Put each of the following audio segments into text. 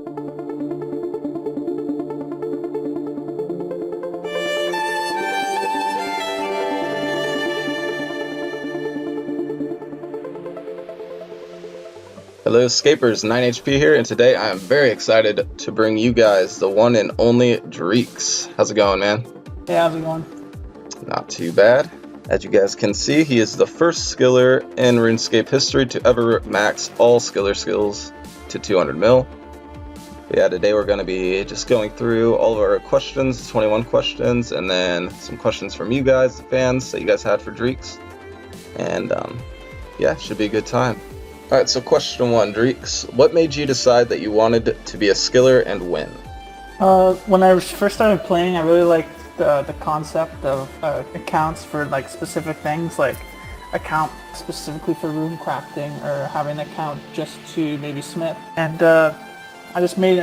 Hello Scapers, 9HP here, and today I am very excited to bring you guys the one and only Dreekz. How's it going, man? Hey, how's it going? Not too bad. As you guys can see, he is the first skiller in RuneScape history to ever max all skiller skills to 200 mil. Yeah, today we're going to be just going through all of our questions, 21 questions, and then some questions from you guys, the fans that you guys had for Dreekz. And yeah, should be a good time. Alright, so question 1, Dreekz, what made you decide that you wanted to be a skiller and when? When I first started playing, I really liked the concept of accounts for like specific things, like account specifically for rune crafting, or having an account just to maybe smith. And I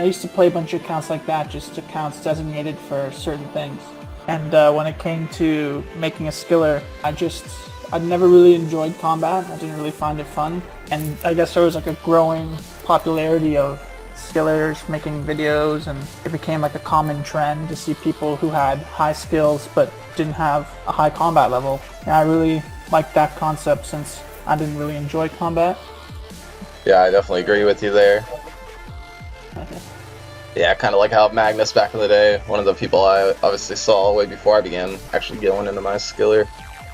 used to play a bunch of accounts like that, just accounts designated for certain things. And when it came to making a skiller, I never really enjoyed combat. I didn't really find it fun. And I guess there was like a growing popularity of skillers making videos, and it became like a common trend to see people who had high skills but didn't have a high combat level. And I really liked that concept since I didn't really enjoy combat. Yeah, I definitely agree with you there. Yeah, kind of like how Magnus back in the day, one of the people I obviously saw way before I began actually going into my skiller.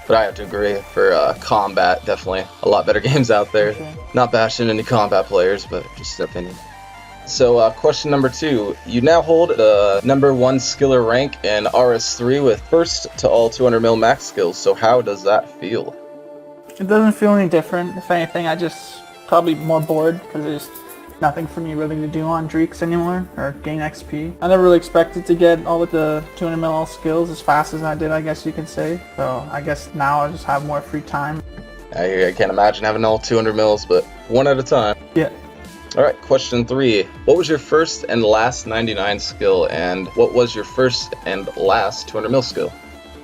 But I have to agree, for combat, definitely a lot better games out there. Okay. Not bashing any combat players, but just an opinion. So question number 2, you now hold the #1 skiller rank in RS3 with first to all 200 mil max skills, so how does that feel? It doesn't feel any different. If anything, I just probably more bored because there's nothing for me really to do on Dreekz anymore, or gain XP. I never really expected to get all of the 200 mil all skills as fast as I did, I guess you could say. So I guess now I just have more free time. I can't imagine having all 200 mils, but one at a time. Yeah. Alright, question 3. What was your first and last 99 skill, and what was your first and last 200 mil skill?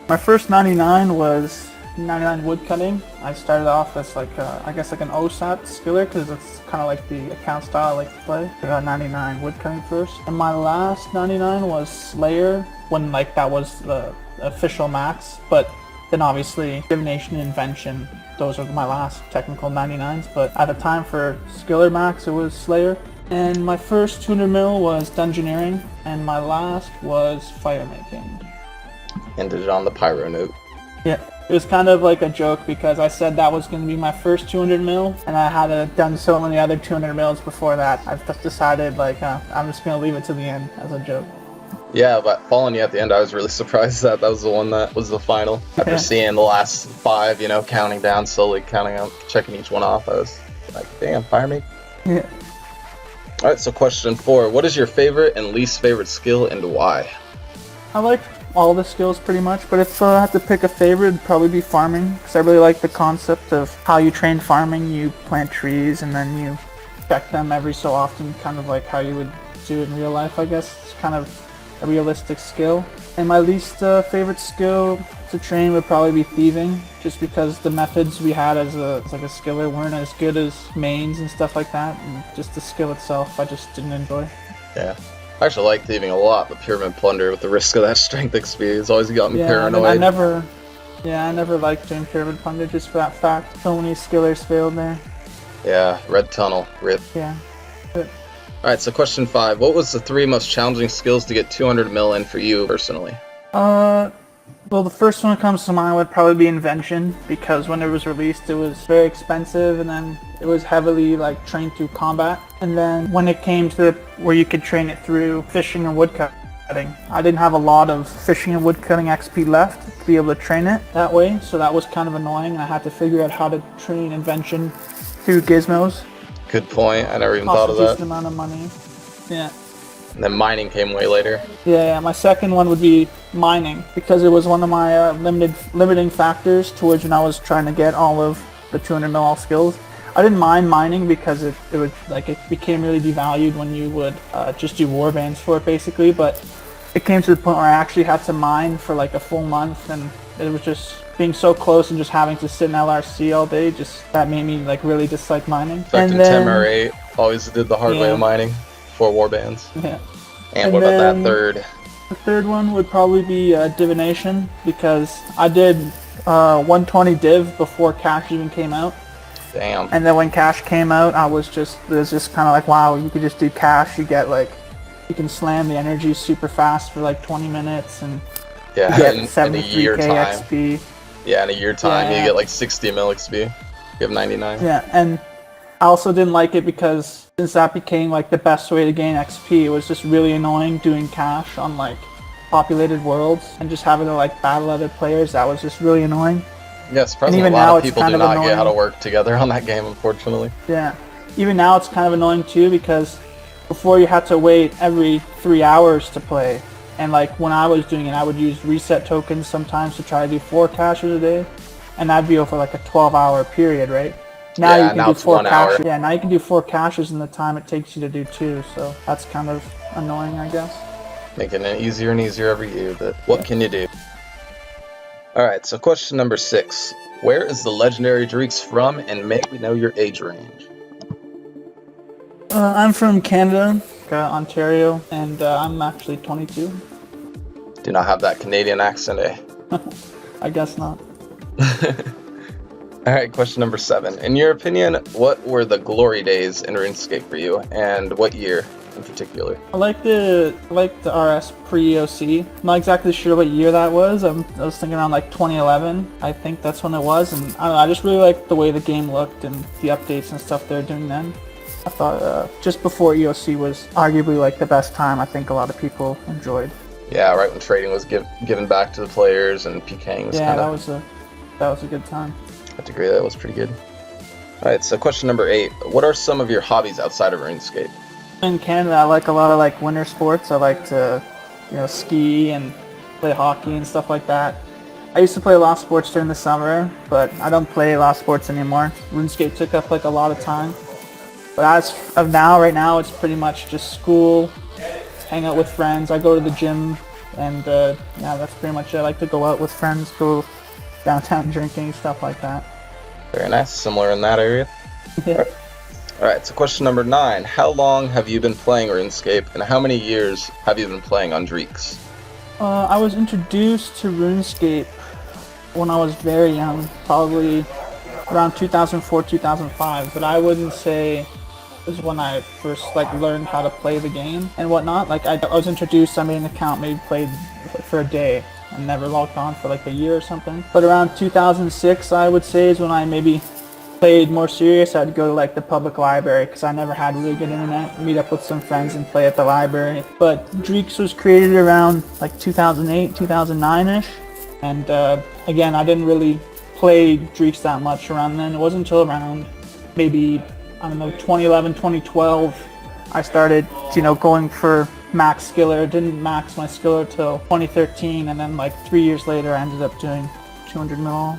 My first 99 was 99 woodcutting. I started off as like I guess like an OSAT skiller because it's kind of like the account style I like to play. I got 99 woodcutting first, and my last 99 was Slayer, when like that was the official max. But then obviously divination and invention, those are my last technical 99s. But at the time for skiller max, it was Slayer. And my first 200 mil was dungeoneering, and my last was fire making. Ended on the pyro note. Yeah. It was kind of like a joke because I said that was going to be my first 200 mil, and I had done so many other 200 mils before that. I just decided like I'm just going to leave it to the end as a joke. Yeah, but following you at the end, I was really surprised that was the one that was the final. After seeing the last 5, you know, counting down, slowly counting out, checking each one off, I was like, damn, fire me. Yeah. Alright, so question 4. What is your favorite and least favorite skill and why? I like all the skills pretty much, but if I had to pick a favorite, it'd probably be farming, because I really like the concept of how you train farming. You plant trees and then you check them every so often, kind of like how you would do it in real life, I guess. It's kind of a realistic skill. And my least favorite skill to train would probably be thieving, just because the methods we had as a skiller weren't as good as mains and stuff like that, and just the skill itself I just didn't enjoy. Yeah. I actually like thieving a lot, but pyramid plunder with the risk of that strength XP has always got me paranoid. I never liked doing pyramid plunder just for that fact. So many skillers failed there. Yeah, red tunnel, rip. Yeah. Alright, so question 5. What was the 3 most challenging skills to get 200 mil in for you personally? Well, the first one that comes to mind would probably be invention, because when it was released it was very expensive, and then it was heavily like trained through combat. And then when it came to where you could train it through fishing and woodcutting, I didn't have a lot of fishing and woodcutting XP left to be able to train it that way, so that was kind of annoying, and I had to figure out how to train invention through gizmos. Good point, I never even thought of that. Cost a decent amount of money. Yeah. And then mining came way later. Yeah, my second one would be mining, because it was one of my limiting factors towards when I was trying to get all of the 200 mil all skills. I didn't mind mining because it became really devalued when you would just do warbands for it basically, but it came to the point where I actually had to mine for like a full month, and it was just being so close and just having to sit in LRC all day, just that made me like really dislike mining. Back in 10 or 8, always did the hard way of mining. before warbands. Yeah. And what about that third? The third one would probably be divination, because I did 120 div before cash even came out. Damn. And then when cash came out, it was just kind of like, wow, you could just do cash. You get like, you can slam the energy super fast for like 20 minutes, and yeah, you get in 73k XP. Yeah, in a year time, you get like 60 mil XP. You have 99. Yeah, and I also didn't like it because since that became like the best way to gain XP, it was just really annoying doing cash on like populated worlds and just having to like battle other players. That was just really annoying. Yeah, surprisingly, a lot of people do not get how to work together on that game, unfortunately. Yeah, even now it's kind of annoying too, because before you had to wait every 3 hours to play, and like when I was doing it, I would use reset tokens sometimes to try to do 4 caches a day, and that'd be over like a 12-hour period, right? Now yeah, you can now do it's 4 1 caches. hour. Yeah, now you can do 4 caches in the time it takes you to do 2, so that's kind of annoying, I guess. Making it easier and easier every year, but what can you do? Alright, so question number 6. Where is the legendary Dreekz from, and may we know your age range? I'm from Canada, Ontario, and I'm actually 22. Do not have that Canadian accent, eh? I guess not. Alright, question number 7. In your opinion, what were the glory days in RuneScape for you, and what year in particular? I like the RS pre-EOC. I'm not exactly sure what year that was. I was thinking around like 2011. I think that's when it was, and I don't know, I just really liked the way the game looked and the updates and stuff they're doing then. I thought just before EOC was arguably like the best time. I think a lot of people enjoyed. Yeah, right when trading was given back to the players and PKing was yeah, kinda... that was a good time. I have to agree, that was pretty good. Alright, so question number 8. What are some of your hobbies outside of RuneScape? In Canada, I like a lot of like winter sports. I like to, ski and play hockey and stuff like that. I used to play a lot of sports during the summer, but I don't play a lot of sports anymore. RuneScape took up like a lot of time. But as of now, right now, it's pretty much just school, hang out with friends. I go to the gym, and yeah, that's pretty much it. I like to go out with friends, go downtown drinking, stuff like that. Very nice, similar in that area. Yeah. Alright, so question number 9. How long have you been playing RuneScape, and how many years have you been playing on Dreekz? I was introduced to RuneScape when I was very young, probably around 2004, 2005, but I wouldn't say is when I first learned how to play the game and whatnot. Like I was introduced, I made an account, maybe played for a day and never logged on for like a year or something. But around 2006, I would say, is when I maybe played more serious. I'd go to like the public library because I never had really good internet, meet up with some friends and play at the library. But Dreekz was created around like 2008, 2009-ish. And again, I didn't really play Dreekz that much around then. It wasn't until around maybe, I don't know, 2011, 2012, I started, going for max Skillet. Didn't max my Skillet till 2013, and then like 3 years later, I ended up doing 200 mil.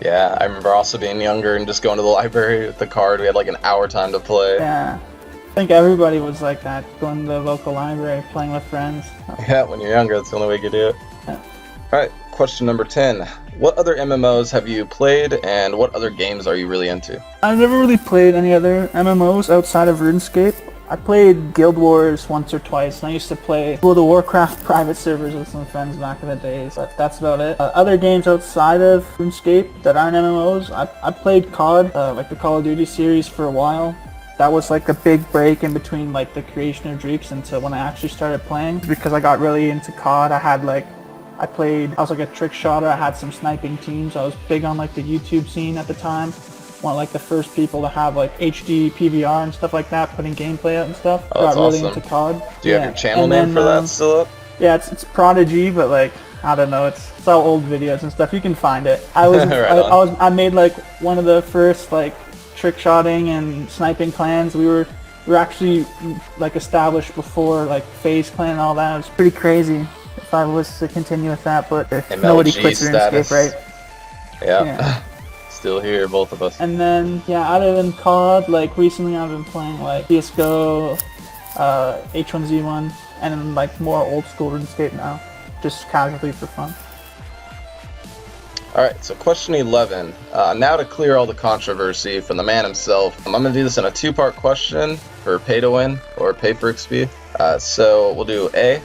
Yeah, I remember also being younger and just going to the library with the card. We had like an hour time to play. Yeah, I think everybody was like that, going to the local library, playing with friends. Yeah, when you're younger, that's the only way you can do it. Yeah. Alright, question number 10. What other MMOs have you played, and what other games are you really into? I've never really played any other MMOs outside of RuneScape. I played Guild Wars once or twice, and I used to play World of Warcraft private servers with some friends back in the days, but that's about it. Other games outside of RuneScape that aren't MMOs, I played COD, like the Call of Duty series, for a while. That was like a big break in between like the creation of Dreekz until when I actually started playing, because I got really into COD. I was like a trick shotter. I had some sniping teams. I was big on like the YouTube scene at the time. One of like the first people to have like HD PVR and stuff like that, putting gameplay out and stuff. Oh, that's got really awesome. into COD. Do you have your channel name for that still up? Yeah, it's Prodigy, but like I don't know, it's all old videos and stuff. You can find it. I made like one of the first like trick shotting and sniping clans. We were actually like established before like FaZe Clan and all that. It was pretty crazy if I was to continue with that, but nobody quits RuneScape, right? Yeah. Still here, both of us. And then, yeah, other than COD, like recently I've been playing like CSGO, H1Z1, and then like more old school RuneScape now, just casually for fun. Alright, so question 11. Now to clear all the controversy from the man himself, I'm going to do this in a 2-part question. for pay to win or pay for XP. So we'll do A.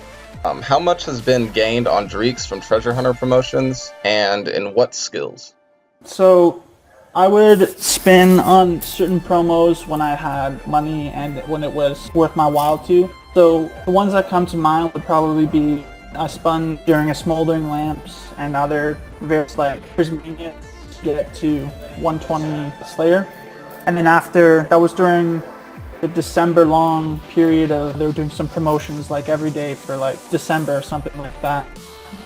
How much has been gained on Dreekz from treasure hunter promotions, and in what skills? So I would spin on certain promos when I had money and when it was worth my while to. So the ones that come to mind would probably be I spun during a smoldering lamps and other various like prismanias to get to 120 Slayer. And then after, that was during the December long period of, they were doing some promotions like every day for like December or something like that.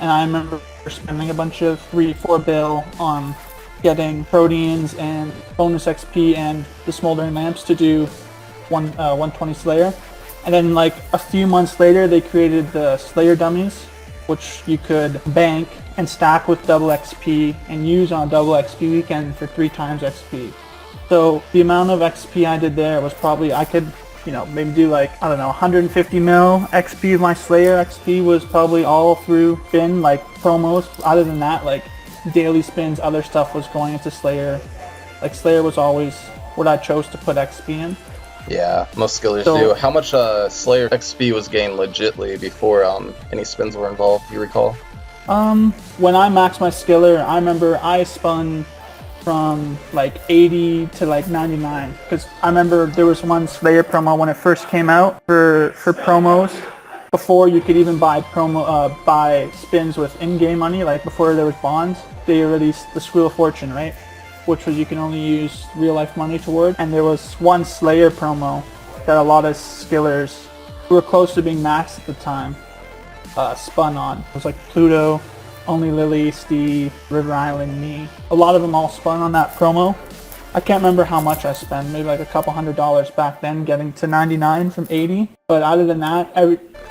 And I remember spending a bunch of 3-4 bill on getting proteins and bonus XP and the smoldering lamps to do 120 Slayer. And then like a few months later, they created the Slayer dummies, which you could bank and stack with double XP and use on a double XP weekend for 3 times XP. So the amount of XP I did there was probably, I could, maybe do like, I don't know, 150 mil XP of my Slayer XP was probably all through spin, like promos. Other than that, like daily spins, other stuff was going into Slayer. Like Slayer was always what I chose to put XP in. Yeah, most skillers do. How much Slayer XP was gained legitly before any spins were involved, do you recall? When I maxed my skiller, I remember I spun from like 80 to like 99, because I remember there was one Slayer promo when it first came out for promos. Before you could even buy buy spins with in-game money, like before there was bonds, they released the Wheel of Fortune, right? Which was you can only use real-life money toward. And there was one Slayer promo that a lot of skillers who were close to being maxed at the time spun on. It was like Pluto, Only Lily, Steve, River Island, me. A lot of them all spun on that promo. I can't remember how much I spent, maybe like a couple $100 back then, getting to 99 from 80. But other than that,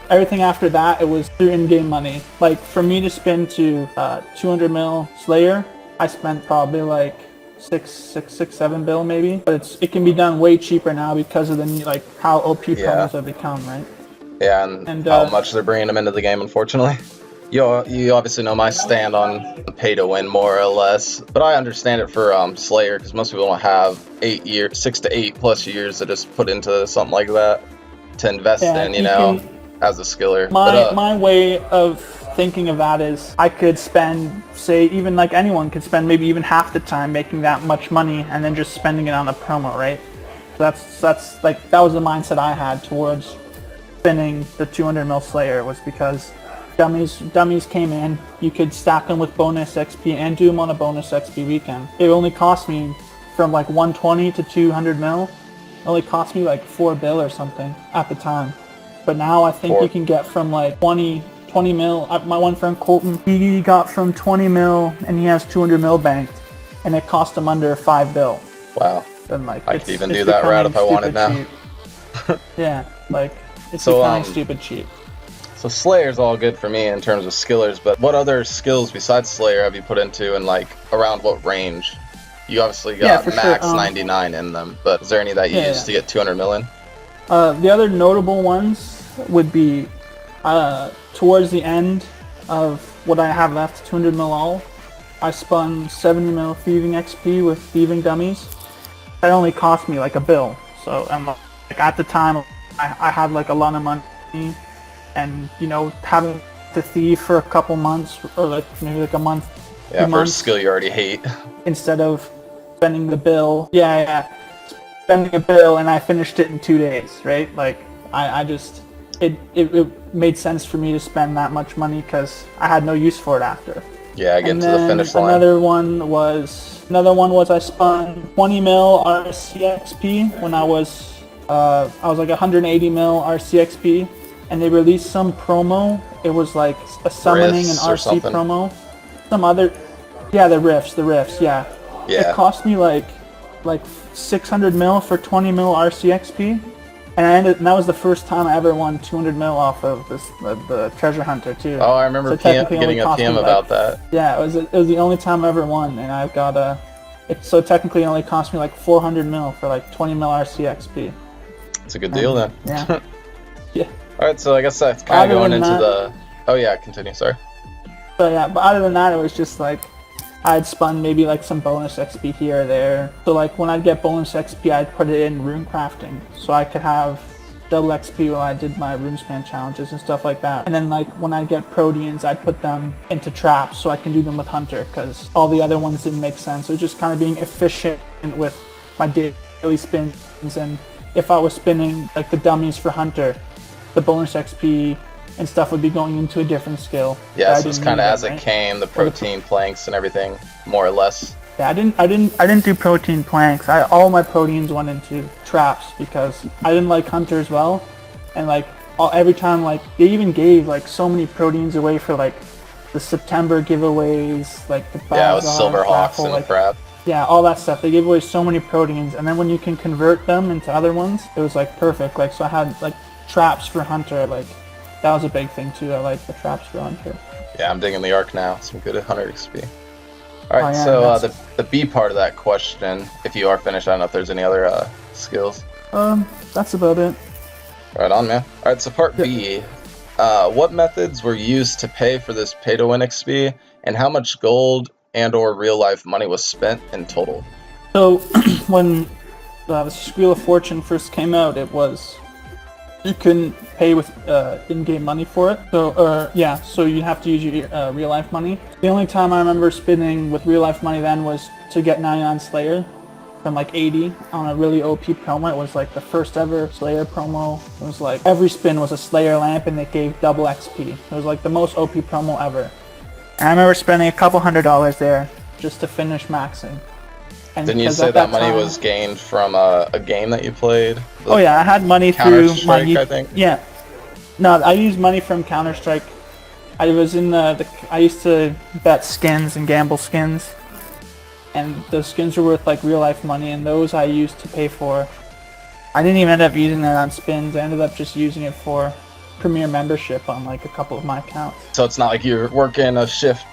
everything after that, it was through in-game money. Like for me to spin to 200 mil Slayer, I spent probably like 7 bill maybe. But it can be done way cheaper now because of the like how OP promos have become, right? Yeah, and how much they're bringing them into the game, unfortunately. You obviously know my stand on pay to win more or less, but I understand it for Slayer because most people don't have 6 to 8 plus years to just put into something like that to invest in, as a skiller. My way of thinking of that is I could spend, say, even like anyone could spend maybe even half the time making that much money and then just spending it on a promo, right? So that's like, that was the mindset I had towards spinning the 200 mil Slayer, was because dummies came in, you could stack them with bonus XP and do them on a bonus XP weekend. It only cost me from like 120 to 200 mil, it only cost me like 4 bill or something at the time. But now I think you can get from like 20 mil. My one friend Colton, he got from 20 mil and he has 200 mil banked, and it cost him under 5 bill. Wow. Then like I could even do that route if I wanted now. Yeah, like it's becoming stupid cheap. So Slayer's all good for me in terms of skillers, but what other skills besides Slayer have you put into, and like around what range? You obviously got max 99 in them, but is there any that you used to get 200 mil in? The other notable ones would be towards the end of what I have left, 200 mil all, I spun 70 mil thieving XP with thieving dummies. That only cost me like a bill. So like at the time, I had like a lot of money. And having to thieve for a couple months, or like maybe like a month, for a skill you already hate, instead of spending the bill. Spending a bill, and I finished it in 2 days, right? Like I just it made sense for me to spend that much money because I had no use for it after. Yeah, getting to the finish line. Another one was I spun 20 mil RCXP when I was like 180 mil RCXP. And they released some promo. It was like a summoning and RC promo. Some other, the riffs, yeah. It cost me like 600 mil for 20 mil RCXP, and that was the first time I ever won 200 mil off of the treasure hunter too. Oh, I remember getting a PM about that. Yeah, it was the only time I ever won, and I've got so technically it only cost me like 400 mil for like 20 mil RCXP. It's a good deal then. Yeah. Yeah. Alright, so I guess that's kind of going into the... Oh yeah, continue, sorry. So yeah, but other than that, it was just like I'd spun maybe like some bonus XP here or there. So like when I'd get bonus XP, I'd put it in rune crafting, so I could have double XP while I did my runespan challenges and stuff like that. And then like when I get proteans, I'd put them into traps so I can do them with hunter, because all the other ones didn't make sense. So just kind of being efficient with my daily spins. And if I was spinning like the dummies for hunter, the bonus XP and stuff would be going into a different skill. Yeah, so it's kind of as it came, the protein planks and everything, more or less. Yeah, I didn't do protein planks. All my proteins went into traps because I didn't like hunter as well, and like every time like they even gave like so many proteins away for like the September giveaways, like the with Silverhawks and like, crap. Yeah, all that stuff. They gave away so many proteins, and then when you can convert them into other ones, it was like perfect. Like so, I had like traps for hunter. Like that was a big thing too. I like the traps for hunter. Yeah, I'm digging the arc now. Some good hunter XP. Alright, so the B part of that question, if you are finished, I don't know if there's any other skills. That's about it. Right on, man. Alright, so part B. What methods were used to pay for this pay-to-win XP, and how much gold and or real-life money was spent in total? So, when the Wheel of Fortune first came out, it was... You couldn't pay with in-game money for it, so you have to use your real-life money. The only time I remember spinning with real-life money then was to get 99 Slayer from like 80 on a really OP promo. It was like the first ever Slayer promo. It was like every spin was a Slayer lamp and it gave double XP. It was like the most OP promo ever. And I remember spending a couple $100 there just to finish maxing. And didn't you say that money was gained from a game that you played? Oh yeah, I had money through my... I think. Yeah. No, I used money from Counter-Strike. I was in I used to bet skins and gamble skins. And those skins were worth like real life money, and those I used to pay for. I didn't even end up using that on spins. I ended up just using it for Premier membership on like a couple of my accounts. So it's not like you're working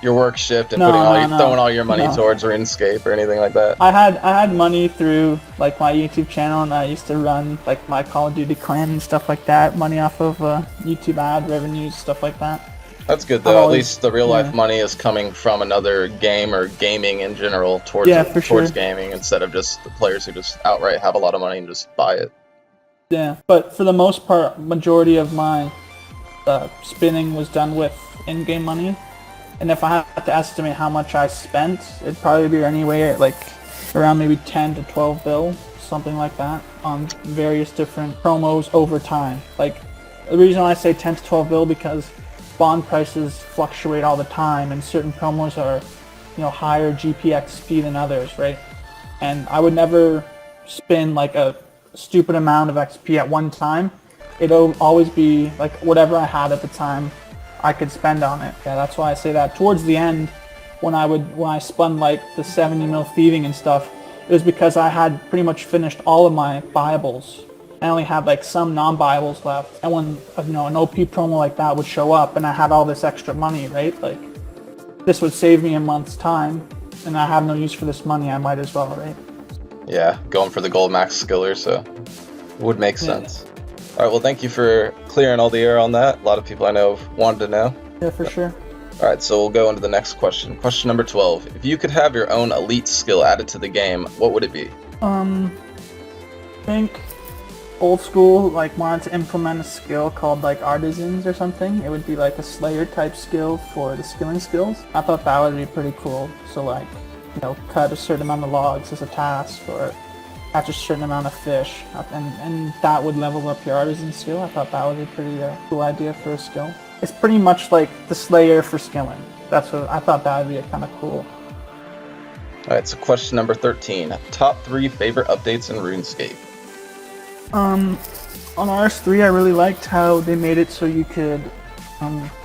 your work shift and throwing all your money towards Runescape or anything like that. I had money through like my YouTube channel, and I used to run like my Call of Duty clan and stuff like that. Money off of YouTube ad revenues, stuff like that. That's good though. At least the real life money is coming from another game or gaming in general towards gaming, instead of just the players who just outright have a lot of money and just buy it. Yeah, but for the most part, majority of my spinning was done with in-game money. And if I had to estimate how much I spent, it'd probably be anywhere like around maybe 10 to 12 bill, something like that, on various different promos over time. Like, the reason I say 10 to 12 bill because bond prices fluctuate all the time, and certain promos are, higher GPXP than others, right? And I would never spin like a stupid amount of XP at one time. It'll always be like whatever I had at the time I could spend on it. Yeah, that's why I say that. Towards the end, when I spun like the 70 mil thieving and stuff, it was because I had pretty much finished all of my buyables. I only had like some non-buyables left. And when an OP promo like that would show up and I had all this extra money, right? Like, this would save me a month's time, and I have no use for this money, I might as well, right? Yeah, going for the gold max skiller, so it would make sense. All right, well, thank you for clearing all the air on that. A lot of people I know have wanted to know. Yeah, for sure. All right, so we'll go into the next question. Question number 12. If you could have your own elite skill added to the game, what would it be? I think old school, like, wanted to implement a skill called like artisans or something. It would be like a slayer type skill for the skilling skills. I thought that would be pretty cool. So like, cut a certain amount of logs as a task, or catch a certain amount of fish, and that would level up your artisan skill. I thought that would be a pretty cool idea for a skill. It's pretty much like the Slayer for skilling. That's what I thought that would be kind of cool. Alright, so question number 13. Top 3 favorite updates in RuneScape. On RS3, I really liked how they made it so you could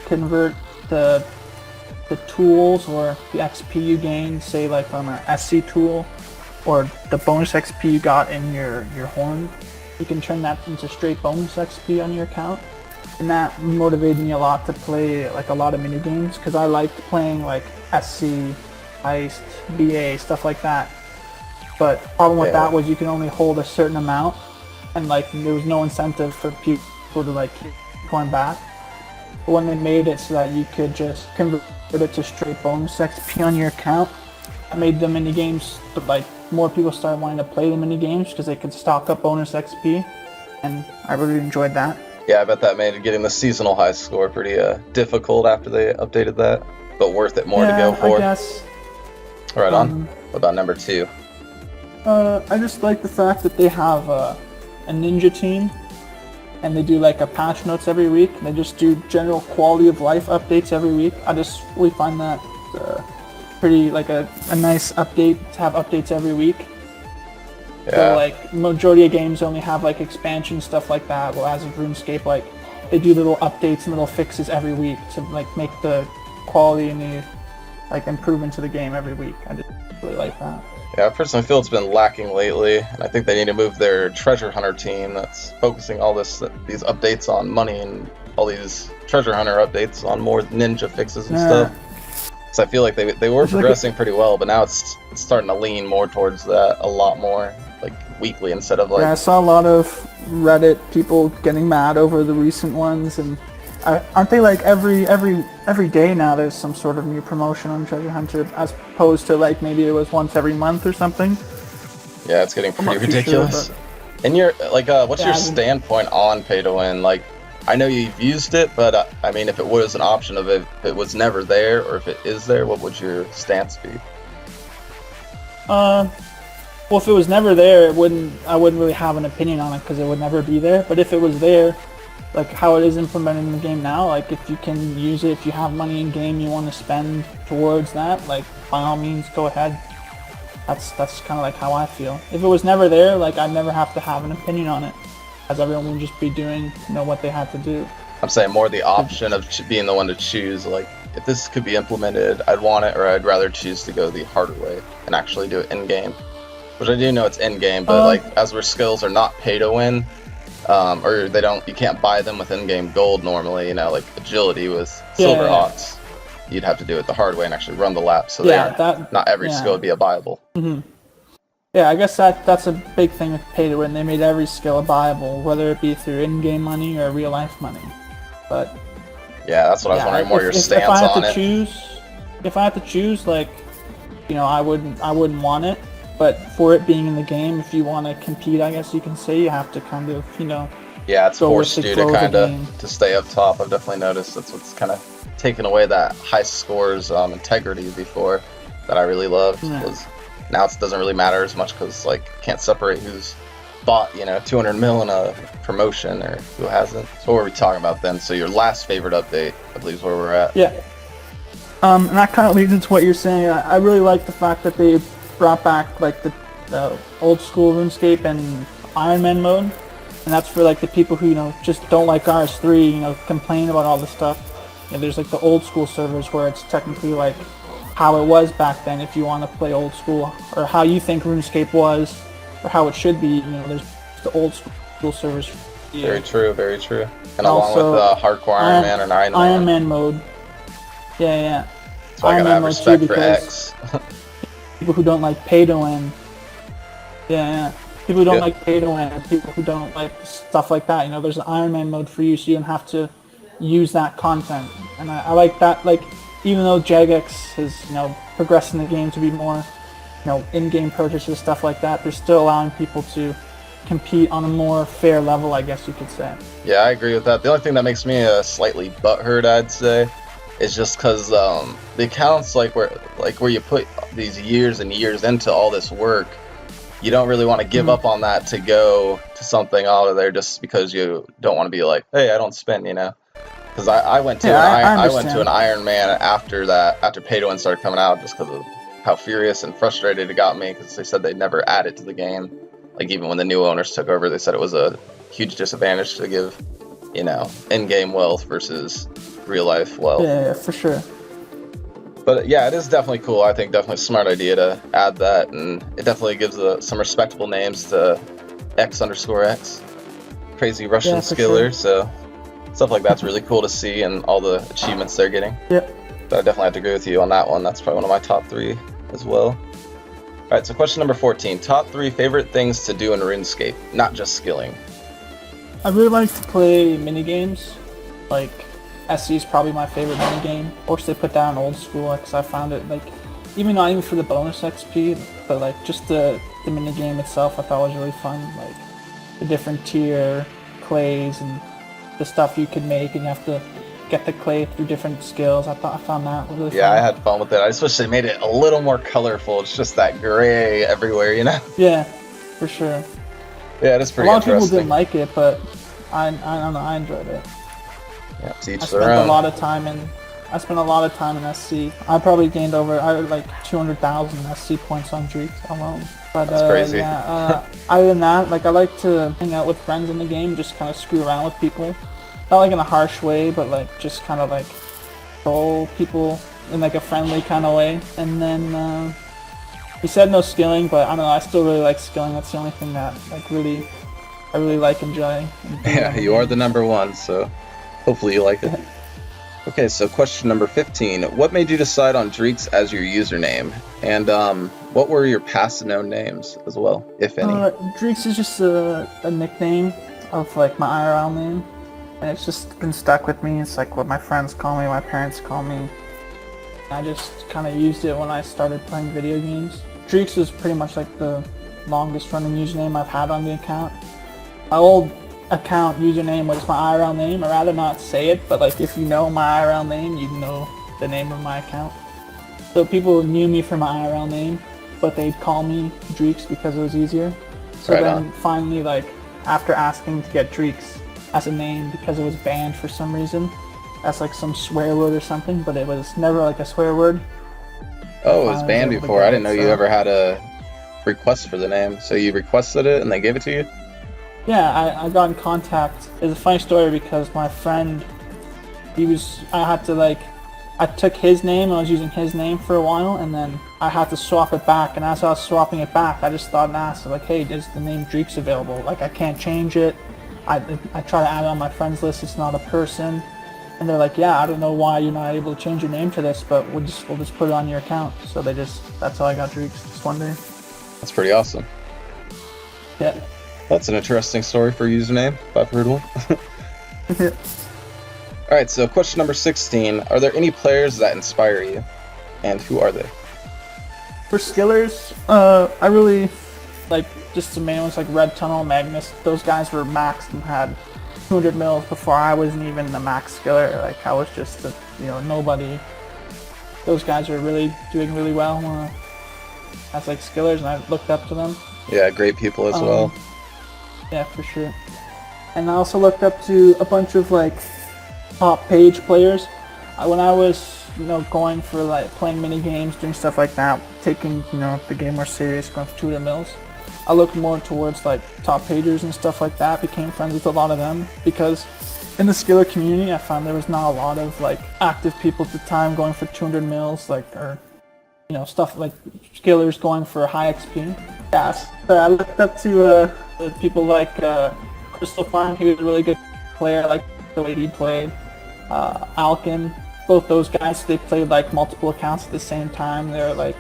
convert the tools or the XP you gain, say like on an SC tool, or the bonus XP you got in your horn. You can turn that into straight bonus XP on your account. And that motivated me a lot to play like a lot of mini games, because I liked playing like SC, Heist, BA, stuff like that. But the problem with that was you can only hold a certain amount, and like there was no incentive for people to like keep going back. But when they made it so that you could just convert it to straight bonus XP on your account, made the mini games, but like more people started wanting to play the mini games because they could stock up bonus XP, and I really enjoyed that. Yeah, I bet that made getting the seasonal high score pretty difficult after they updated that, but worth it more to go for. I guess. Right on. What about number 2? I just like the fact that they have a ninja team, and they do like a patch notes every week. And they just do general quality of life updates every week. I just really find that pretty like a nice update to have updates every week. Yeah. So like majority of games only have like expansion stuff like that. Well, as of RuneScape, like they do little updates and little fixes every week to like make the quality and the like improvement to the game every week. I just really like that. Yeah, I personally feel it's been lacking lately, and I think they need to move their treasure hunter team that's focusing all these updates on money and all these treasure hunter updates on more ninja fixes and stuff. So I feel like they were progressing pretty well, but now it's starting to lean more towards that a lot more, like weekly instead of like. Yeah, I saw a lot of Reddit people getting mad over the recent ones, and aren't they like every day now? There's some sort of new promotion on Treasure Hunter, as opposed to like maybe it was once every month or something. Yeah, it's getting pretty ridiculous. Sure, and you're like, what's your standpoint on pay to win? Like, I know you've used it, but I mean, if it was an option of if it was never there, or if it is there, what would your stance be? Well, if it was never there, I wouldn't really have an opinion on it because it would never be there. But if it was there, like how it is implemented in the game now, like if you can use it, if you have money in game you want to spend towards that, like by all means go ahead. That's kind of like how I feel. If it was never there, like I'd never have to have an opinion on it, as everyone would just be doing what they had to do. I'm saying more the option of being the one to choose, like if this could be implemented, I'd want it, or I'd rather choose to go the harder way and actually do it in game. Which I do know it's in game, but like as where skills are not pay to win, or you can't buy them with in-game gold normally, like agility with Silverhawks, you'd have to do it the hard way and actually run the lap, so not every skill would be a buyable. Yeah, I guess that's a big thing with pay to win. They made every skill buyable, whether it be through in-game money or real-life money. But yeah, that's what I was wondering, more your stance on it. If I had to choose, like, I wouldn't want it. But for it being in the game, if you want to compete, I guess you can say, you have to kind of, yeah, it's forced you to kind of to stay up top. I've definitely noticed that's what's kind of taken away that high scores integrity before that I really loved. Was now it doesn't really matter as much because like can't separate who's bought 200 mil in a promotion or who hasn't. So what are we talking about then? So your last favorite update, I believe, is where we're at. Yeah. And that kind of leads into what you're saying. I really like the fact that they brought back like the old school RuneScape and Iron Man mode, and that's for like the people who just don't like RS3, complain about all this stuff. There's like the old school servers where it's technically like how it was back then if you want to play old school, or how you think RuneScape was, or how it should be. There's the old school servers. Very true, very true. And along with hardcore Iron Man and Iron Man mode. Yeah. So I gotta have respect for X. People who don't like pay to win. Yeah. People who don't like pay to win, people who don't like stuff like that. There's an Iron Man mode for you, so you don't have to use that content. And I like that. Like, even though Jagex has, progressed in the game to be more, in-game purchases, stuff like that, they're still allowing people to compete on a more fair level, I guess you could say. Yeah, I agree with that. The only thing that makes me slightly butthurt, I'd say, is just because the accounts where you put these years and years into all this work, you don't really want to give up on that to go to something out of there just because you don't want to be like, hey, I don't spend, Because I went to an Iron Man after pay to win started coming out, just because of how furious and frustrated it got me, because they said they'd never add it to the game. Like, even when the new owners took over, they said it was a huge disadvantage to give, in-game wealth versus real-life wealth. Yeah, for sure. But yeah, it is definitely cool. I think definitely a smart idea to add that, and it definitely gives some respectable names to X_X, crazy Russian skiller. Sure. So stuff like that's really cool to see, and all the achievements they're getting. Yep. But I definitely have to agree with you on that one. That's probably one of my top 3 as well. Alright, so question number 14. Top 3 favorite things to do in RuneScape, not just skilling. I really like to play minigames. Like, SC is probably my favorite minigame. Of course, they put down old school because I found it like even not even for the bonus XP, but like just the mini game itself, I thought was really fun. Like the different tier clays and the stuff you could make, and you have to get the clay through different skills. I found that really fun. Yeah, I had fun with it. I just wish they made it a little more colorful. It's just that gray everywhere, you know? Yeah, for sure. Yeah, it is pretty interesting. A lot of people didn't like it, but I don't know, I enjoyed it. Yeah, to each I their spent own. a lot of time in SC. I probably gained over like 200,000 SC points on Dreekz alone. But that's crazy. Yeah, other than that, like I like to hang out with friends in the game, just kind of screw around with people. Not like in a harsh way, but like just kind of like troll people in like a friendly kind of way. And then he said no skilling, but I don't know, I still really like skilling. That's the only thing that like I really like enjoying. Yeah, you are the number one, so hopefully you like it. Okay, so question number 15. What made you decide on Dreekz as your username? And what were your past known names as well, if any? Dreekz is just a nickname of like my IRL name. And it's just been stuck with me. It's like what my friends call me, my parents call me. I just kind of used it when I started playing video games. Dreekz is pretty much like the longest running username I've had on the account. My old account username was my IRL name. I'd rather not say it, but like if you know my IRL name, you know the name of my account. So people knew me for my IRL name, but they'd call me Dreekz because it was easier. So right then on. finally, like after asking to get Dreekz as a name because it was banned for some reason, that's like some swear word or something, but it was never like a swear word. Oh, it was banned before. I didn't know you ever had a request for the name. So you requested it and they gave it to you? Yeah, I got in contact. It's a funny story because my friend, I took his name, I was using his name for a while, and then I had to swap it back, and as I was swapping it back, I just thought and asked, like, hey, is the name Dreekz available? Like, I can't change it. I try to add it on my friends list, it's not a person. And they're like, yeah, I don't know why you're not able to change your name to this, but we'll just put it on your account. So that's how I got Dreekz this one day. That's pretty awesome. Yeah. That's an interesting story for a username, if I've heard one. Alright, so question number 16. Are there any players that inspire you? And who are they? For skillers, I really like just the main ones like Red Tunnel, Magnus. Those guys were maxed and had 200 mils before I wasn't even the max skiller. Like I was just nobody. Those guys were really doing really well as like skillers, and I looked up to them. Yeah, great people as well. Yeah, for sure. And I also looked up to a bunch of like top page players. When I was going for like playing mini games, doing stuff like that, taking the game more serious, going for 200 mils, I looked more towards like top pagers and stuff like that. Became friends with a lot of them because in the skiller community, I found there was not a lot of like active people at the time going for 200 mils, or stuff like skillers going for high XP. Yeah, so I looked up to people like Crystal Farm. He was a really good player. I like the way he played. Alkin, both those guys, they played like multiple accounts at the same time. They're like,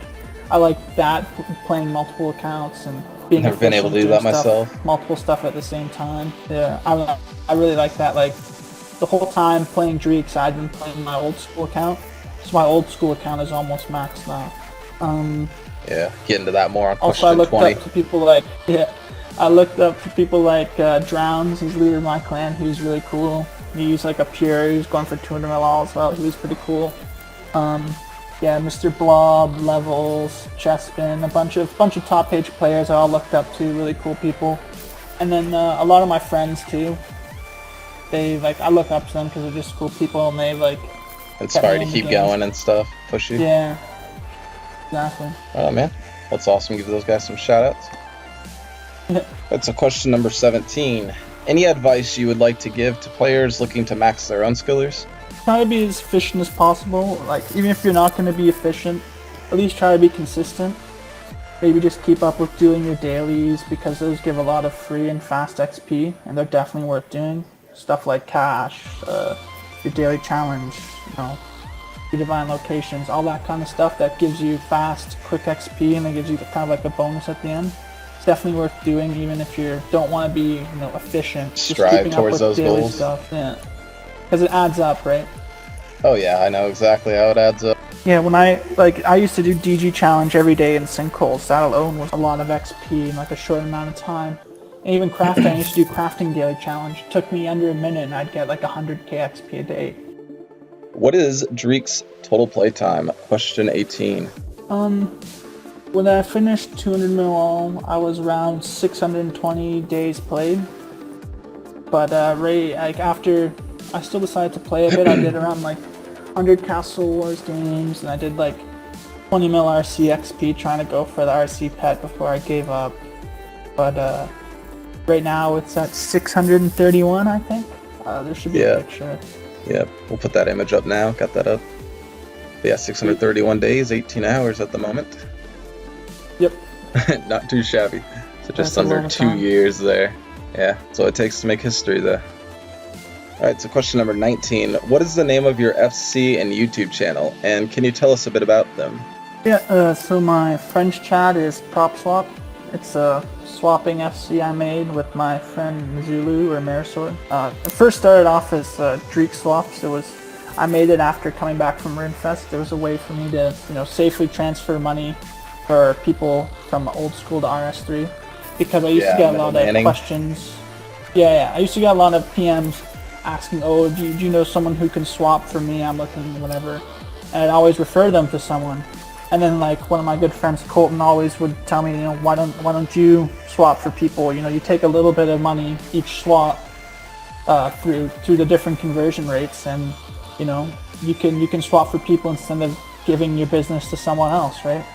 I like that, playing multiple accounts and being Never been able to do that myself. Multiple stuff at the same time. Yeah, I really like that. Like the whole time playing Dreekz, I've been playing my old school account. So my old school account is almost maxed now. Yeah, get into that more on also, I question looked 20. up to people like I looked up to people like Drowns. He's leader of my clan. He was really cool. He used like a pure. He was going for 200 ml as well. He was pretty cool. Yeah, Mr. Blob, Levels, Chespin, a bunch of top page players I all looked up to. Really cool people. And then a lot of my friends too. I look up to them because they're just cool people, and they like inspired to keep going and stuff, push you. Yeah, exactly. Oh man, that's awesome. Give those guys some shout outs. That's a question number 17. Any advice you would like to give to players looking to max their own skillers? Try to be as efficient as possible. Like even if you're not going to be efficient, at least try to be consistent. Maybe just keep up with doing your dailies because those give a lot of free and fast XP, and they're definitely worth doing. Stuff like cash, your daily challenge, your divine locations, all that kind of stuff that gives you fast, quick XP, and it gives you kind of like a bonus at the end. It's definitely worth doing, even if you don't want to be, efficient. Strive towards those goals. Stuff, yeah, because it adds up, right? Oh yeah, I know exactly how it adds up. Yeah, when I used to do DG challenge every day in sinkholes. That alone was a lot of XP in like a short amount of time. And even crafting, I used to do crafting daily challenge. It took me under a minute and I'd get like 100k XP a day. What is Dreek's total playtime? Question 18. When I finished 200 mil all, I was around 620 days played. But like after I still decided to play a bit, I did around like 100 Castle Wars games, and I did like 20 mil RC XP trying to go for the RC pet before I gave up. But right now it's at 631, I think. There should be a picture. Yeah, we'll put that image up now. Got that up. But yeah, 631 days, 18 hours at the moment. Yep. Not too shabby. So just under 2 years there. Yeah, that's what it takes to make history though. Alright, so question number 19. What is the name of your FC and YouTube channel, and can you tell us a bit about them? Yeah, so my French chat is PropSwap. It's a swapping FC I made with my friend Zulu or Marisol. It first started off as Dreekz swaps. I made it after coming back from RuneFest. There was a way for me to, safely transfer money for people from old school to RS3, because I used to get a lot of questions. Yeah, I used to get a lot of PMs asking, oh, do you know someone who can swap for me? I'm looking, whatever. And I'd always refer them to someone. And then like one of my good friends, Colton, always would tell me, why don't you swap for people? You take a little bit of money each swap through the different conversion rates, and you can swap for people instead of giving your business to someone else, right?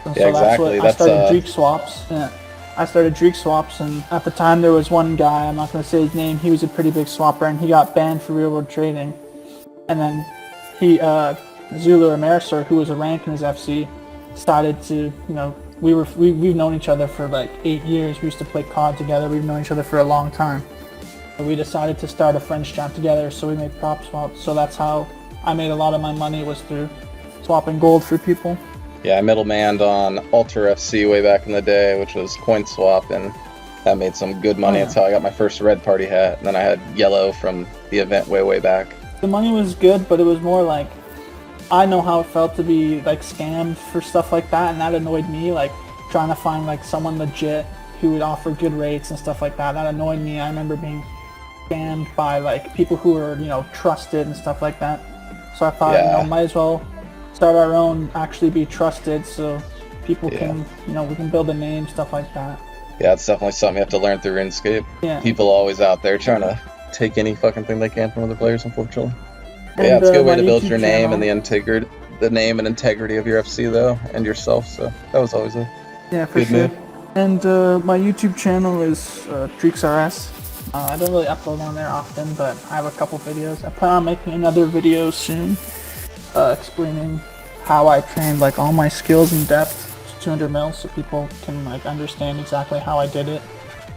And yeah, so exactly. I started Dreekz swaps. Yeah. I started Dreekz swaps, and at the time there was one guy, I'm not going to say his name, he was a pretty big swapper, and he got banned for real world trading. And then he, Zulu or Marisol, who was a rank in his FC, decided to, we've known each other for like 8 years. We used to play COD together. We've known each other for a long time. So we decided to start a French chat together, so we made prop swaps. So that's how I made a lot of my money, was through swapping gold for people. Yeah, I middlemanned on Alter FC way back in the day, which was CoinSwap, and that made some good money. That's how I got my first red party hat, and then I had yellow from the event way back. The money was good, but it was more like, I know how it felt to be like scammed for stuff like that, and that annoyed me, like trying to find like someone legit who would offer good rates and stuff like that. That annoyed me. I remember being scammed by like people who were, trusted and stuff like that. So I thought, might as well start our own, actually be trusted, so people can, we can build a name, stuff like that. Yeah, it's definitely something you have to learn through RuneScape. Yeah. People always out there trying to take any fucking thing they can from other players, unfortunately. But yeah, it's a good way to build your name and the name and integrity of your FC though, and yourself. So that was always a good move. And my YouTube channel is Dreekz RS. I don't really upload on there often, but I have a couple videos. I plan on making another video soon, explaining how I trained like all my skills in depth to 200 mil, so people can like understand exactly how I did it.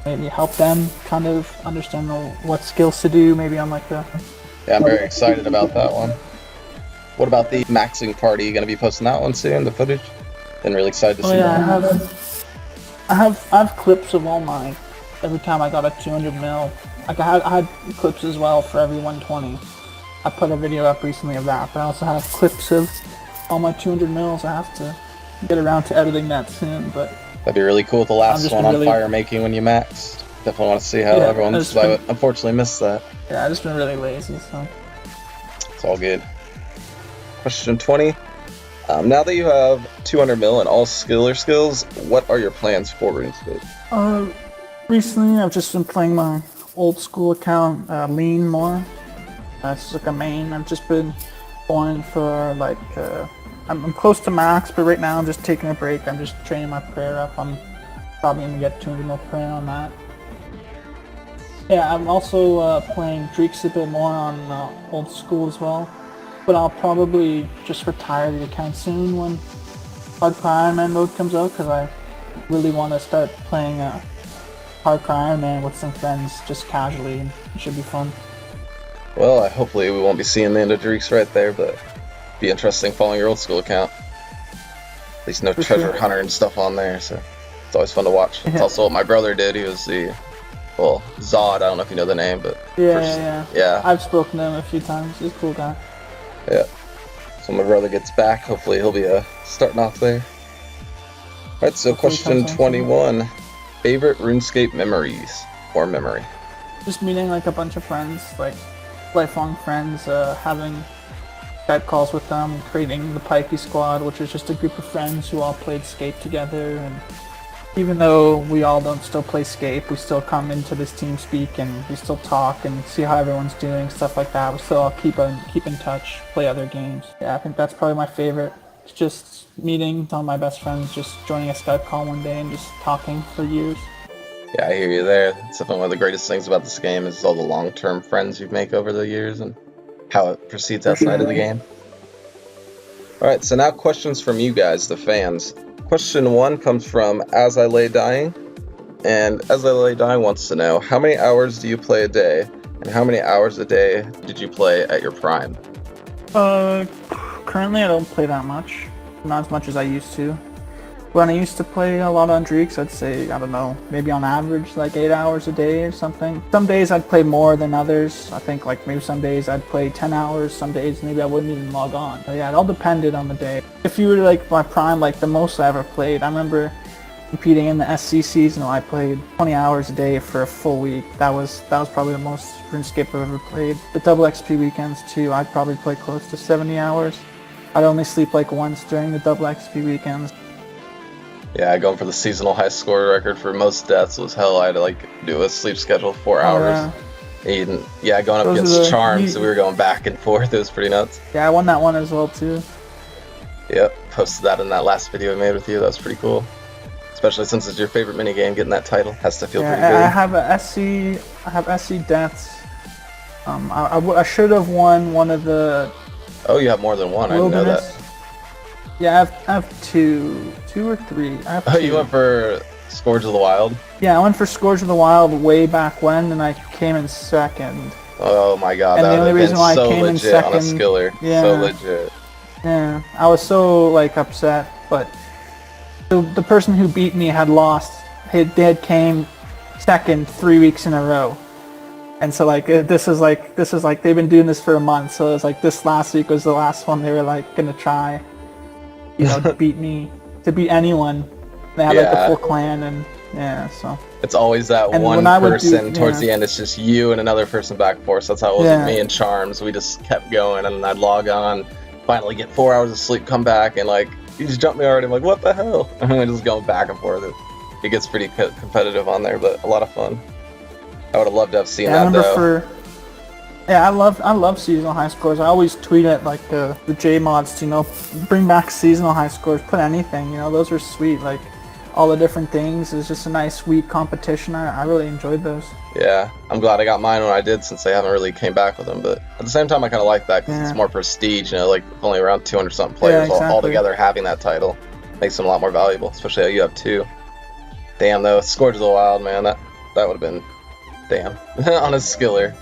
Maybe help them kind of understand what skills to do. Maybe on like the. Yeah, I'm very excited about that one. What about the maxing party? You gonna be posting that one soon? The footage? Been really excited to see that. I have clips of all mine. Every time I got a 200 mil, like I had clips as well for every 120. I put a video up recently of that, but I also have clips of all my 200 mils. I have to get around to editing that soon, but that'd be really cool with the last one on fire making when you maxed. Definitely want to see how everyone's. I unfortunately missed that. Yeah, I just been really lazy, so it's all good. Question 20. Now that you have 200 mil and all skiller skills, what are your plans for RuneScape? Recently I've just been playing my old school account, Lean more. It's like a main. I've just been going for like, I'm close to max, but right now I'm just taking a break. I'm just training my prayer up. I'm probably gonna get 200 mil prayer on that. Yeah, I'm also playing Dreekz a bit more on old school as well. But I'll probably just retire the account soon when Hardcore Iron Man mode comes out, because I really want to start playing Hardcore Iron Man with some friends, just casually, and it should be fun. Well, hopefully we won't be seeing the end of Dreekz right there, but it'd be interesting following your old school account. At least no treasure hunter and stuff on there, so it's always fun to watch. It's also what my brother did. He was Zod, I don't know if you know the name, but... Yeah. I've spoken to him a few times. He's a cool guy. Yeah. So my brother gets back. Hopefully he'll be starting off there. Alright, so question 21. Favorite RuneScape memories or memory? Just meeting like a bunch of friends, like lifelong friends, having Skype calls with them, creating the Pikey Squad, which is just a group of friends who all played SCAPE together. And even though we all don't still play SCAPE, we still come into this team speak and we still talk and see how everyone's doing, stuff like that. We still all keep in touch, play other games. Yeah, I think that's probably my favorite. It's just meeting all my best friends, just joining a Skype call one day and just talking for years. Yeah, I hear you there. It's definitely one of the greatest things about this game is all the long-term friends you make over the years and how it proceeds outside of the game. Alright, so now questions from you guys, the fans. Question 1 comes from As I Lay Dying. And As I Lay Dying wants to know, how many hours do you play a day? And how many hours a day did you play at your prime? Currently I don't play that much. Not as much as I used to. When I used to play a lot on Dreekz, I'd say, I don't know, maybe on average like 8 hours a day or something. Some days I'd play more than others. I think like maybe some days I'd play 10 hours, some days maybe I wouldn't even log on. But yeah, it all depended on the day. If you were like my prime, like the most I ever played, I remember competing in the SC season, I played 20 hours a day for a full week. That was probably the most RuneScape I've ever played. The double XP weekends too, I'd probably play close to 70 hours. I'd only sleep like once during the double XP weekends. Yeah, going for the seasonal high score record for most deaths was hell. I had to like do a sleep schedule of 4 hours. And yeah, going up against Charms, we were going back and forth. It was pretty nuts. Yeah, I won that one as well too. Yep, posted that in that last video I made with you. That was pretty cool. Especially since it's your favorite minigame, getting that title has to feel pretty good. I have SC deaths. I should have won one of the... Oh, you have more than one. I didn't know that. Yeah, I have two or three. I have two. You went for Scourge of the Wild? Yeah, I went for Scourge of the Wild way back when, and I came in second. Oh my god, and that the only reason why so I came in legit second, on a skiller. Yeah, so legit. Yeah, I was so like upset, but the person who beat me had lost. They had came second 3 weeks in a row. And so like this is like they've been doing this for a month, so it's like this last week was the last one they were like gonna try, you know, to beat anyone. They had like the full clan, and yeah, so it's always that one person towards the end. It's just you and another person back and forth. So that's how it was with me and Charms. We just kept going, and I'd log on, finally get 4 hours of sleep, come back, and like you just jumped me already. I'm like, what the hell? And we're just going back and forth. It gets pretty competitive on there, but a lot of fun. I would have loved to have seen that though. I love seasonal high scores. I always tweet at like the J mods to, you know, bring back seasonal high scores, put anything, you know, those are sweet. Like all the different things is just a nice sweet competition. I really enjoyed those. Yeah, I'm glad I got mine when I did, since they haven't really came back with them. But at the same time, I kind of like that because it's more prestige. You know, like only around 200 something players all together having that title makes them a lot more valuable. Especially how you have two. Damn though, Scourge of the Wild, man, that would have been. Damn, on a skiller.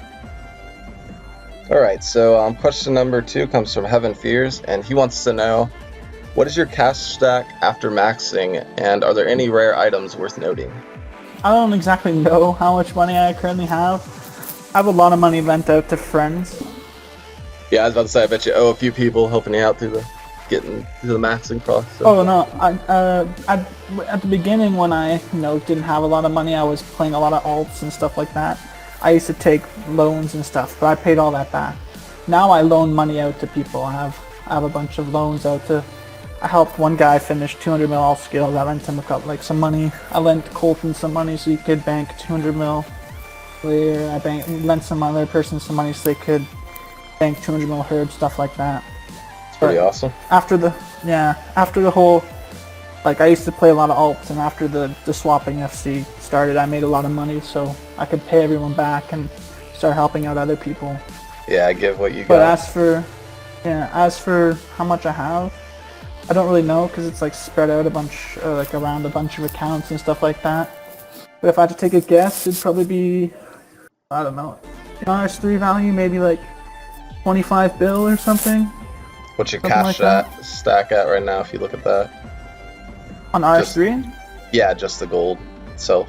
Alright, so question number 2 comes from Heaven Fears, and he wants to know, what is your caste stack after maxing, and are there any rare items worth noting? I don't exactly know how much money I currently have. I have a lot of money lent out to friends. Yeah, I was about to say, I bet you owe a few people helping you out through the maxing process. Oh no, at the beginning when I didn't have a lot of money, I was playing a lot of alts and stuff like that. I used to take loans and stuff, but I paid all that back. Now I loan money out to people. I have a bunch of loans out to. I helped one guy finish 200 mil all skills. I lent him some money. I lent Colton some money so he could bank 200 mil. Later, I lent some other person some money so they could bank 200 mil herb, stuff like that. Pretty awesome. After the whole, like I used to play a lot of alts, and after the swapping FC started, I made a lot of money, so I could pay everyone back and start helping out other people. Yeah, I give what you got. But as for how much I have, I don't really know because it's like spread out around a bunch of accounts and stuff like that. But if I had to take a guess, it'd probably be, I don't know, RS3 value, maybe like 25 bill or something. What's your cash stack at right now, if you look at that? On RS3? Yeah, just the gold itself.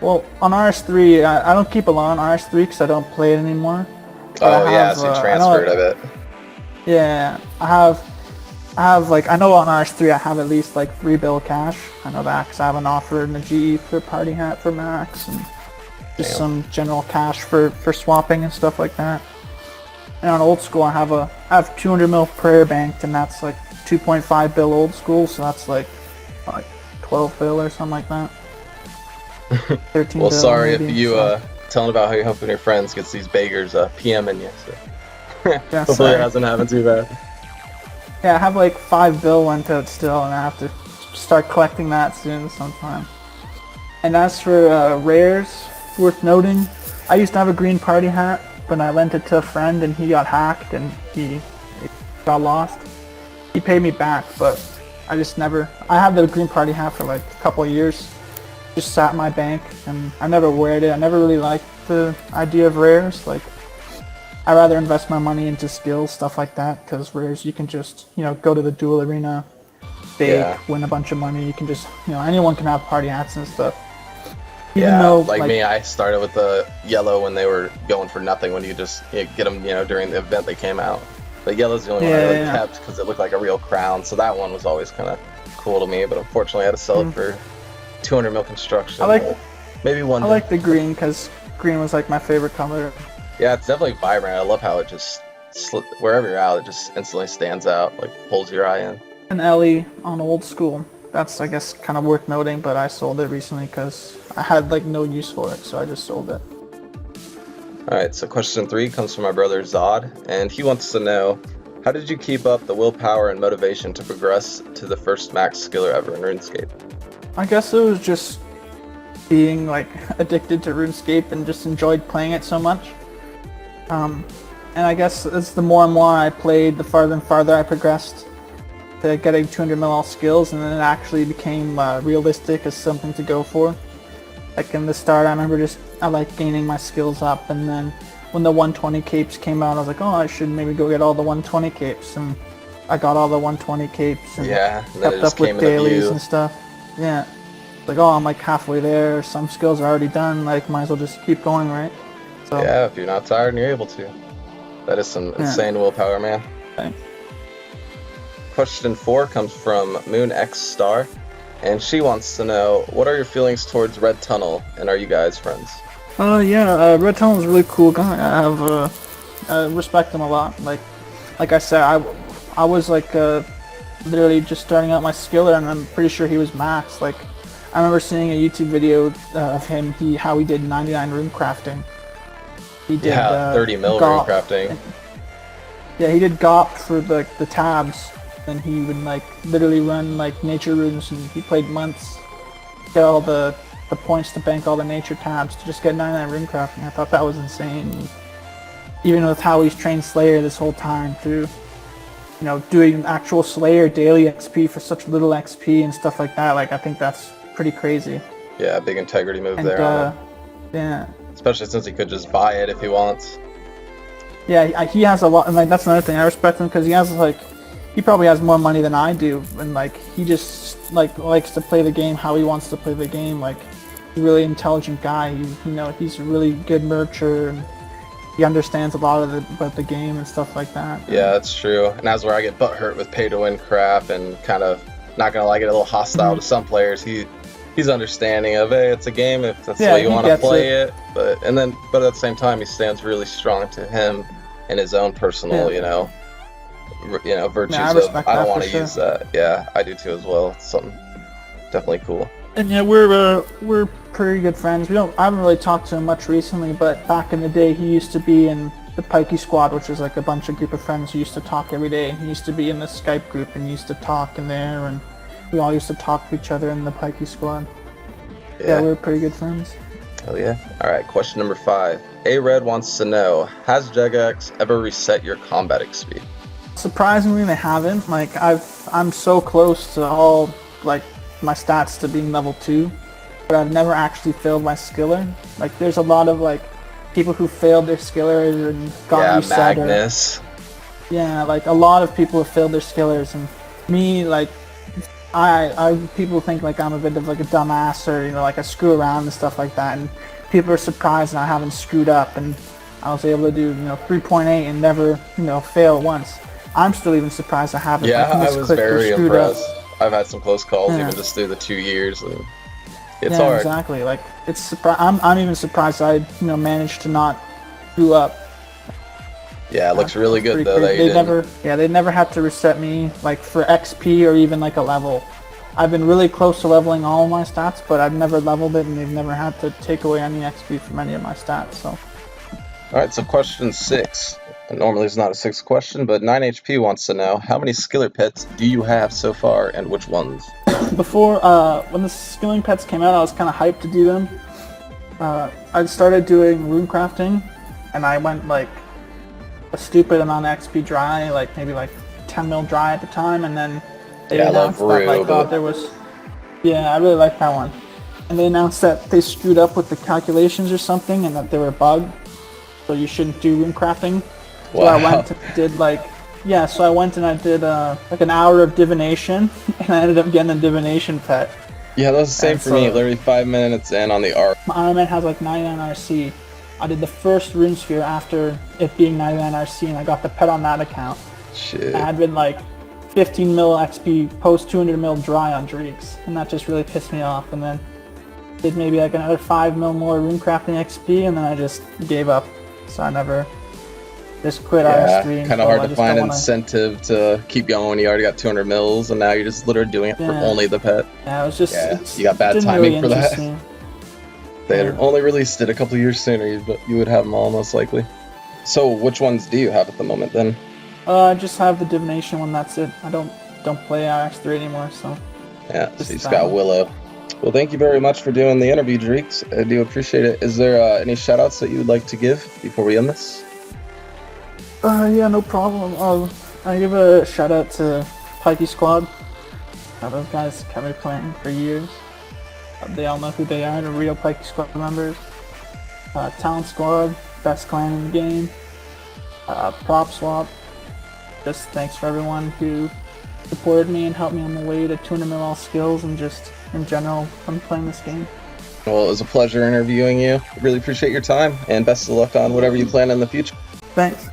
Well, on RS3, I don't keep a lot on RS3 because I don't play it anymore. Oh yeah, so you transferred a bit. Yeah, I have like, I know on RS3 I have at least like 3 bill cash. I know that because I have an offer in the GE for party hat for Max and just some general cash for swapping and stuff like that. And on old school I have 200 mil prayer banked, and that's like 2.5 bill old school, so that's like 12 bill or something like that. 13 Well, bill sorry maybe, if you so. telling about how you're helping your friends gets these beggars PMing you. So. Yeah, Hopefully sorry. it hasn't happened too bad. Yeah, I have like 5 bill lent out still, and I have to start collecting that soon sometime. And as for rares, worth noting, I used to have a green party hat, but I lent it to a friend and he got hacked and he got lost. He paid me back, but I just never... I had the green party hat for like a couple of years. Just sat in my bank, and I never weared it. I never really liked the idea of rares. Like, I'd rather invest my money into skills, stuff like that, because rares, you can just, go to the duel arena, stake, win a bunch of money. You can just, anyone can have party hats and stuff. Even though, like me, I started with the yellow when they were going for nothing, when you just get them, during the event they came out. But yellow's the only one I really kept because it looked like a real crown, so that one was always kind of cool to me, but unfortunately I had to sell it for 200 mil construction. Maybe one. I like the green because green was like my favorite color. Yeah, it's definitely vibrant. I love how it just, wherever you're out, it just instantly stands out, like pulls your eye in. An Ellie on old school. That's, I guess, kind of worth noting, but I sold it recently because I had like no use for it, so I just sold it. Alright, so question 3 comes from my brother Zod, and he wants to know, how did you keep up the willpower and motivation to progress to the first max skiller ever in RuneScape? I guess it was just being like addicted to RuneScape and just enjoyed playing it so much. And I guess it's the more and more I played, the farther and farther I progressed to getting 200 mil all skills, and then it actually became realistic as something to go for. Like in the start, I remember I like gaining my skills up, and then when the 120 capes came out, I was like, oh, I should maybe go get all the 120 capes, and I got all the 120 capes and kept up with dailies and stuff. Yeah. Like, oh, I'm like halfway there, some skills are already done, like might as well just keep going, right? So, yeah, if you're not tired and you're able to. That is some insane willpower, man. Okay. Question 4 comes from Moon X Star, and she wants to know, what are your feelings towards Red Tunnel, and are you guys friends? Red Tunnel is a really cool guy. I respect him a lot. Like I said, I was like literally just starting out my skiller, and I'm pretty sure he was max. Like, I remember seeing a YouTube video of him, how he did 99 rune crafting. He did 30 mil rune crafting. Yeah, he did GOP for the tabs, and he would like literally run like nature runes, and he played months to get all the points to bank all the nature tabs to just get 99 rune crafting. I thought that was insane. Even with how he's trained Slayer this whole time through, doing actual Slayer daily XP for such little XP and stuff like that. Like, I think that's pretty crazy. Yeah, big integrity move there. Yeah. Especially since he could just buy it if he wants. Yeah, he has a lot, and like that's another thing. I respect him because he probably has more money than I do, and like he just likes to play the game how he wants to play the game. Like, he's a really intelligent guy. He's a really good mercher, and he understands a lot about the game and stuff like that. Yeah, that's true. And that's where I get butthurt with pay-to-win crap and kind of not gonna get a little hostile to some players. He's understanding of, hey, it's a game if that's the way you want to play it. But at the same time, he stands really strong to him and his own personal, virtues of, I don't want to use that. Yeah, I do too as well. It's something definitely cool. And yeah, we're pretty good friends. I haven't really talked to him much recently, but back in the day, he used to be in the Pikey Squad, which is like a bunch of group of friends who used to talk every day. He used to be in the Skype group and used to talk in there, and we all used to talk to each other in the Pikey Squad. Yeah, we were pretty good friends. Oh yeah. Alright, question number 5. A-Red wants to know, has Jagex ever reset your combat XP? Surprisingly, they haven't. Like, I'm so close to all, like, my stats to being level 2, but I've never actually failed my skiller. Like, there's a lot of, like, people who failed their skillers and got reset. Magnus. Yeah, like, a lot of people have failed their skillers, and me, like, people think like I'm a bit of like a dumbass, or like I screw around and stuff like that, and people are surprised that I haven't screwed up, and I was able to do 3.8 and never fail once. I'm still even surprised I haven't. Yeah, like, I was misclicked or very screwed up. impressed. I've had some close calls Yeah. even just through the 2 years. And it's Yeah, hard. exactly. Like it's I'm even surprised I managed to not screw up. Yeah, it looks really good Pretty though that crazy. you didn't. They never had to reset me like for XP or even like a level. I've been really close to leveling all of my stats, but I've never leveled it, and they've never had to take away any XP from any of my stats. So. Alright, so question 6. And normally it's not a 6th question, but 9HP wants to know, how many Skillet pets do you have so far, and which ones? Before, when the skilling pets came out, I was kind of hyped to do them. I started doing rune crafting, and I went like a stupid amount of XP dry, like maybe like 10 mil dry at the time, and then they announced that like there was, I really like that one, and they announced that they screwed up with the calculations or something, and that they were bugged, so you shouldn't do rune crafting. Wow. So I went and did so I went and I did like an hour of divination, and I ended up getting a divination pet. Yeah, that was the same for me. Literally 5 minutes in on the arc. My Iron Man has like 99 RC. I did the first rune sphere after it being 99 RC, and I got the pet on that account. Shit. I had been like 15 mil XP post 200 mil dry on Dreekz, and that just really pissed me off. And then did maybe like another 5 mil more rune crafting XP, and then I just gave up. So I never just quit RS3. Kind of hard to find incentive to keep going when you already got 200 mils, and now you're just literally doing it for only the pet. Yeah, it was just. You got bad timing for that. They had only released it a couple years sooner, but you would have them all most likely. So which ones do you have at the moment then? I just have the divination one. That's it. I don't play RS3 anymore, so. Yeah, so you just got Willow. Well, thank you very much for doing the interview, Dreekz. I do appreciate it. Is there any shoutouts that you would like to give before we end this? Yeah, no problem. I give a shout out to Pikey Squad. Those guys kept me playing for years. They all know who they are. They're real Pikey Squad members. Talent Squad, best clan in the game. Prop Swap. Just thanks for everyone who supported me and helped me on the way to 200 mil all skills, and just in general from playing this game. Well, it was a pleasure interviewing you. Really appreciate your time, and best of luck on whatever you plan in the future. Thanks.